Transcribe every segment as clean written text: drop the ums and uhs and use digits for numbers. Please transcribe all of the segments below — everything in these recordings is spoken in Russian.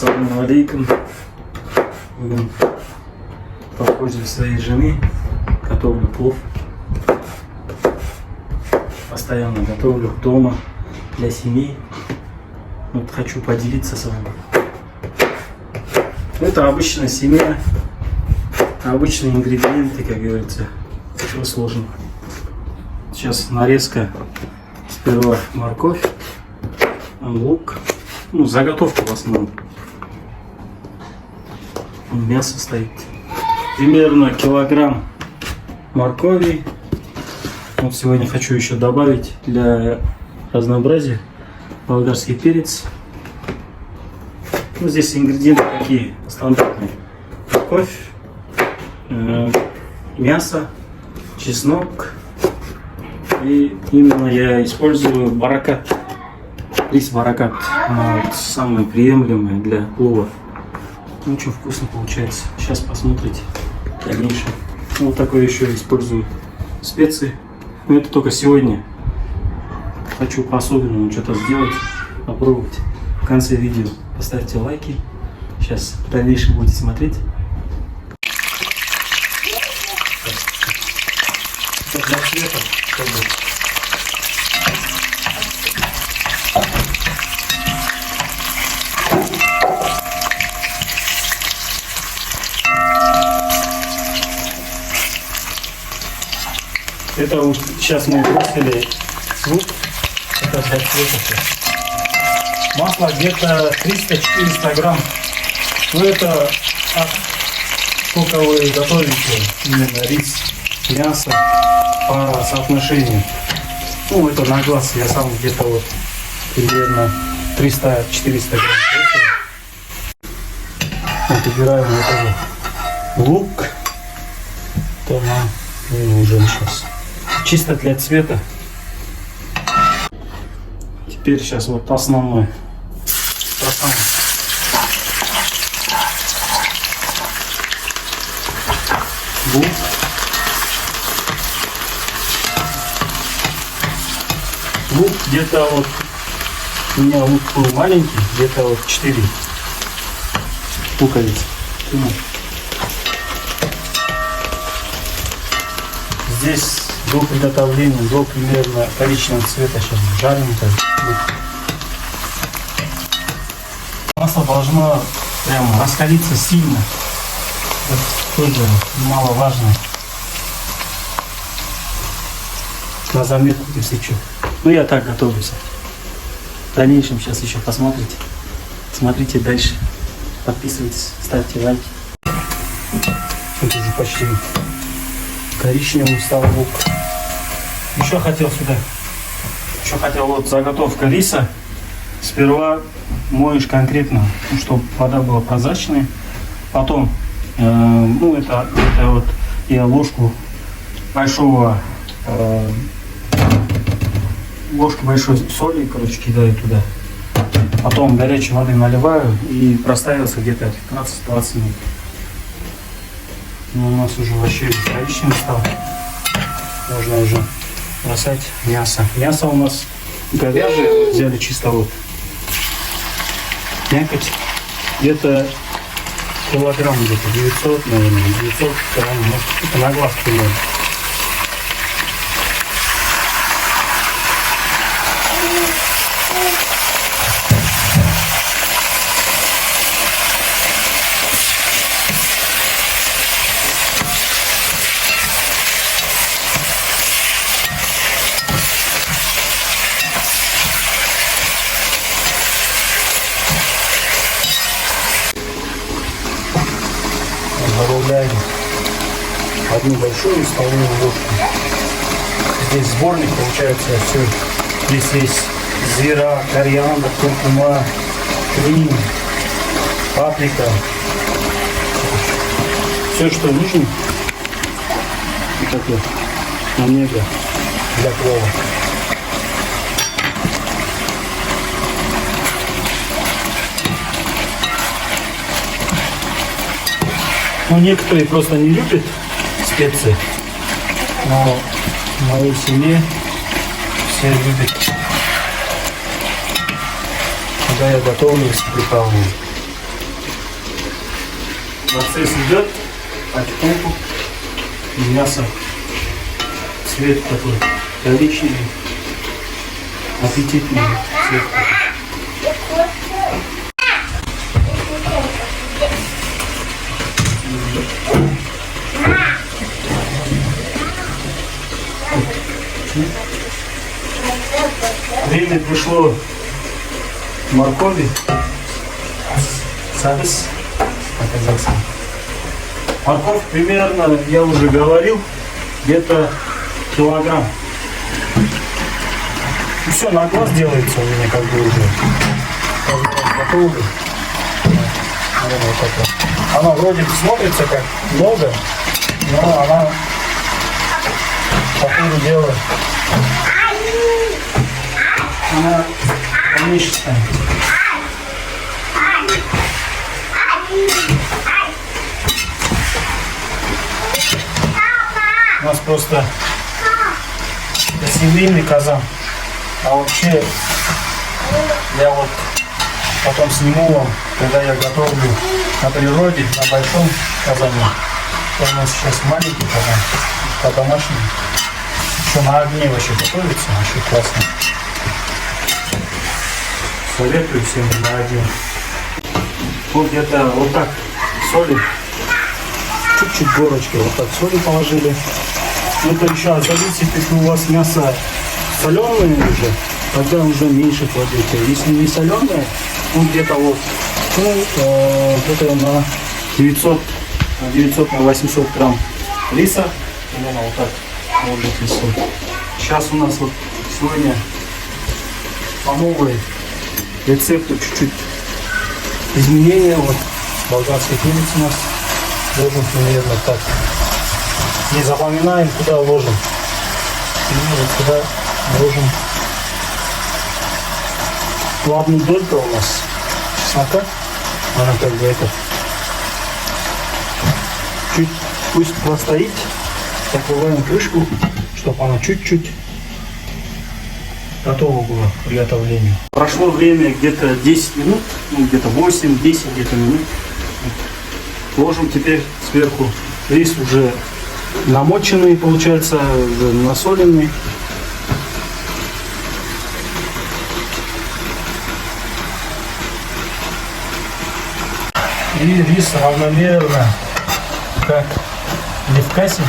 Ассаламу алейкум. Будем по просьбе своей жены готовлю плов. Постоянно готовлю дома для семьи. Вот хочу поделиться с вами. Это обычная семья, обычные ингредиенты, как говорится. Ничего сложного. Сейчас нарезка. Сперва морковь, лук. Ну, заготовка в основном. Мясо стоит. Примерно килограмм моркови. Вот сегодня хочу еще добавить для разнообразия болгарский перец. Ну, здесь ингредиенты такие стандартные. Морковь, мясо, чеснок. И именно я использую баракат. Рис баракат. Вот, самый приемлемый для плова. Очень вкусно получается. Сейчас посмотрите в дальнейшем. Вот такой еще использую специи. Но это только сегодня. Хочу по-особенному что-то сделать, попробовать. В конце видео поставьте лайки. Сейчас в дальнейшем будете смотреть. Для цвета, чтобы... Это вот сейчас мы бросили лук. Это для цвета. Масло где-то 300-400 грамм. Ну это сколько вы готовите именно рис, мясо по соотношению. Ну это на глаз. Я сам где-то вот примерно 300-400 грамм. Вот убираем вот этот лук. Это нам не нужен сейчас. Чисто для цвета. Теперь сейчас вот основной. Лук. Лук где-то вот, у меня лук был маленький, где-то вот 4 луковицы. Здесь до приготовления, до примерно коричневого цвета, сейчас жарененько. Масло должно прям раскалиться сильно. Это тоже немаловажно. На заметку, если что. Ну я так готовлюсь. В дальнейшем сейчас еще посмотрите. Смотрите дальше. Подписывайтесь, ставьте лайки. Это уже почти коричневый стал лук. Еще хотел вот заготовка риса. Сперва моешь конкретно, чтобы вода была прозрачная. Потом, ну это вот я ложку большой соли, короче, кидаю туда. Потом горячей воды наливаю и проставился где-то 15-20 минут. Ну, у нас уже вообще коричневый стал. Можно уже бросать мясо. Мясо у нас говяжье, взяли чисто вот мякоть. Где-то килограмм, где-то 900, наверное, 900 грамм. Это на глаз примерно. Добавляем одну большую столовую ложку. Здесь сборник получается все. Здесь есть зира, кориандр, куркума, клин, паприка. Все, что нужно. Вот такое омега для плова. Ну, некоторые просто не любят специи, но в моей семье все любят. Когда я готовлю, приправлю. процесс идет потихоньку. Мясо цвет такой коричневый, аппетитный цвет. Время пришло моркови. Садись. Оказался. Морковь примерно, я уже говорил, где-то килограмм. И все на глаз делается у меня как бы уже. Готово. Вот так вот. Она вроде смотрится как много, но она по ходу дела она поменьше станет. У нас просто семейный казан. А вообще я вот потом сниму вам, когда я готовлю на природе, на большом казане. У нас сейчас маленький казан, по-домашнему. Еще на огне вообще готовится, вообще классно. Советую всем на огне. Вот где-то вот так соли, чуть-чуть горочки, вот так соли положили. Это еще зависит, если у вас мясо соленое уже, тогда уже меньше кладете. Если не соленое, ну где-то вот, ну, это на 900 на 800 грамм риса, примерно вот так ложите соль. Сейчас у нас вот сегодня по новой рецепту чуть-чуть изменения. Вот болгарский перец у нас ложим примерно так. Не запоминаем, куда ложим. Примерно куда ложим. Главная долька у нас чеснока. Она как бы это чуть пусть простоит. Закрываем крышку, чтобы она чуть-чуть готова была к приготовлению. Прошло время где-то 10 минут, ну где-то 8-10 где-то минут. Ложим теперь сверху рис уже намоченный, получается, уже насоленный. И рис равномерно, как левкаси,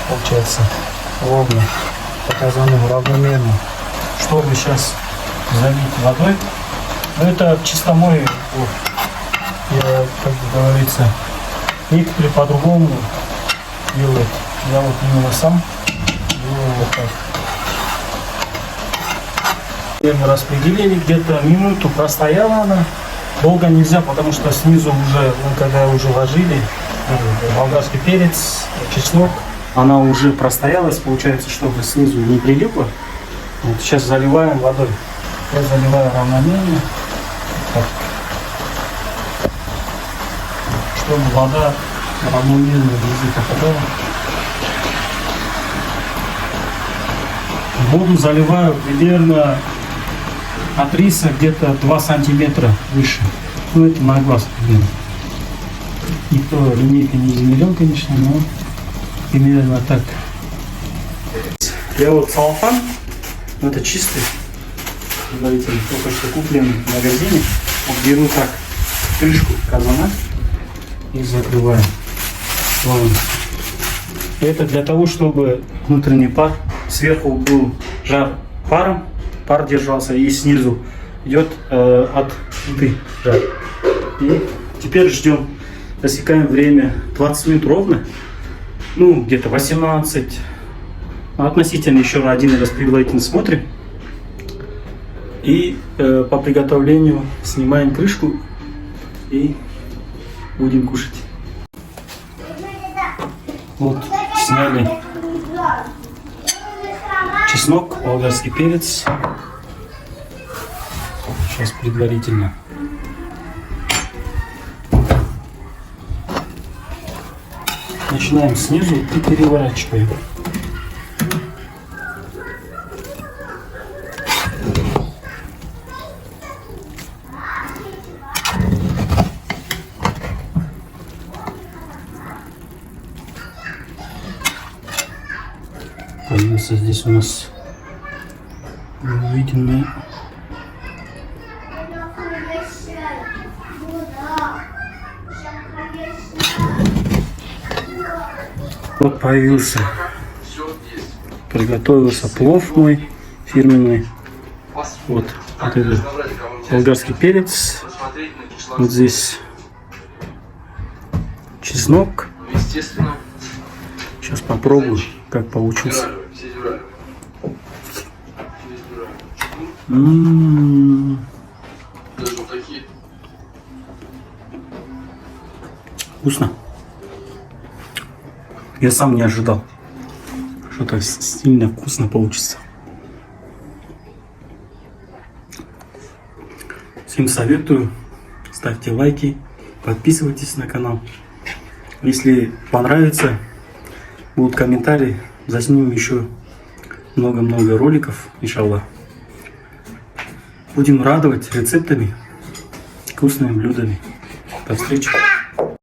получается, ровно, показано равномерно. Чтобы сейчас залить водой, но это чисто мой, вот, я, как бы говорится, некоторые по-другому делают. Я вот именно сам делаю вот так. Мы распределили, где-то минуту простояла она. Долго нельзя, потому что снизу уже, ну, когда уже ложили болгарский перец, чеснок, она уже простоялась, получается, чтобы снизу не прилипло. Вот сейчас заливаем водой. Я заливаю равномерно, так, чтобы вода равномерно везде попадала. Воду заливаю примерно от риса где-то 2 сантиметра выше. Ну это на глаз примерно. Никто линейка не измерил, конечно, но примерно так. Я вот салфан. Это чистый, предварительно, только что купленный в магазине. Вот беру так крышку казана и закрываю. Вот. Это для того, чтобы внутренний пар, сверху был жар паром, пар держался, и снизу идет от плиты жар. И теперь ждем, засекаем время 20 минут ровно, ну где-то 18. Относительно еще один раз предварительно смотрим. И по приготовлению снимаем крышку и будем кушать. Вот сняли чеснок, болгарский перец. Сейчас предварительно. Начинаем снизу и переворачиваем. появился здесь у нас увиденный. Вот появился, приготовился плов мой фирменный. Вот этот болгарский перец. Вот здесь чеснок. Сейчас попробую, как получился. Вкусно. Я сам не ожидал, что так сильно вкусно получится. Всем советую, ставьте лайки, подписывайтесь на канал. Если понравится, будут комментарии, заснимем еще много-много роликов, иншаллах. Будем радовать рецептами, вкусными блюдами. До встречи.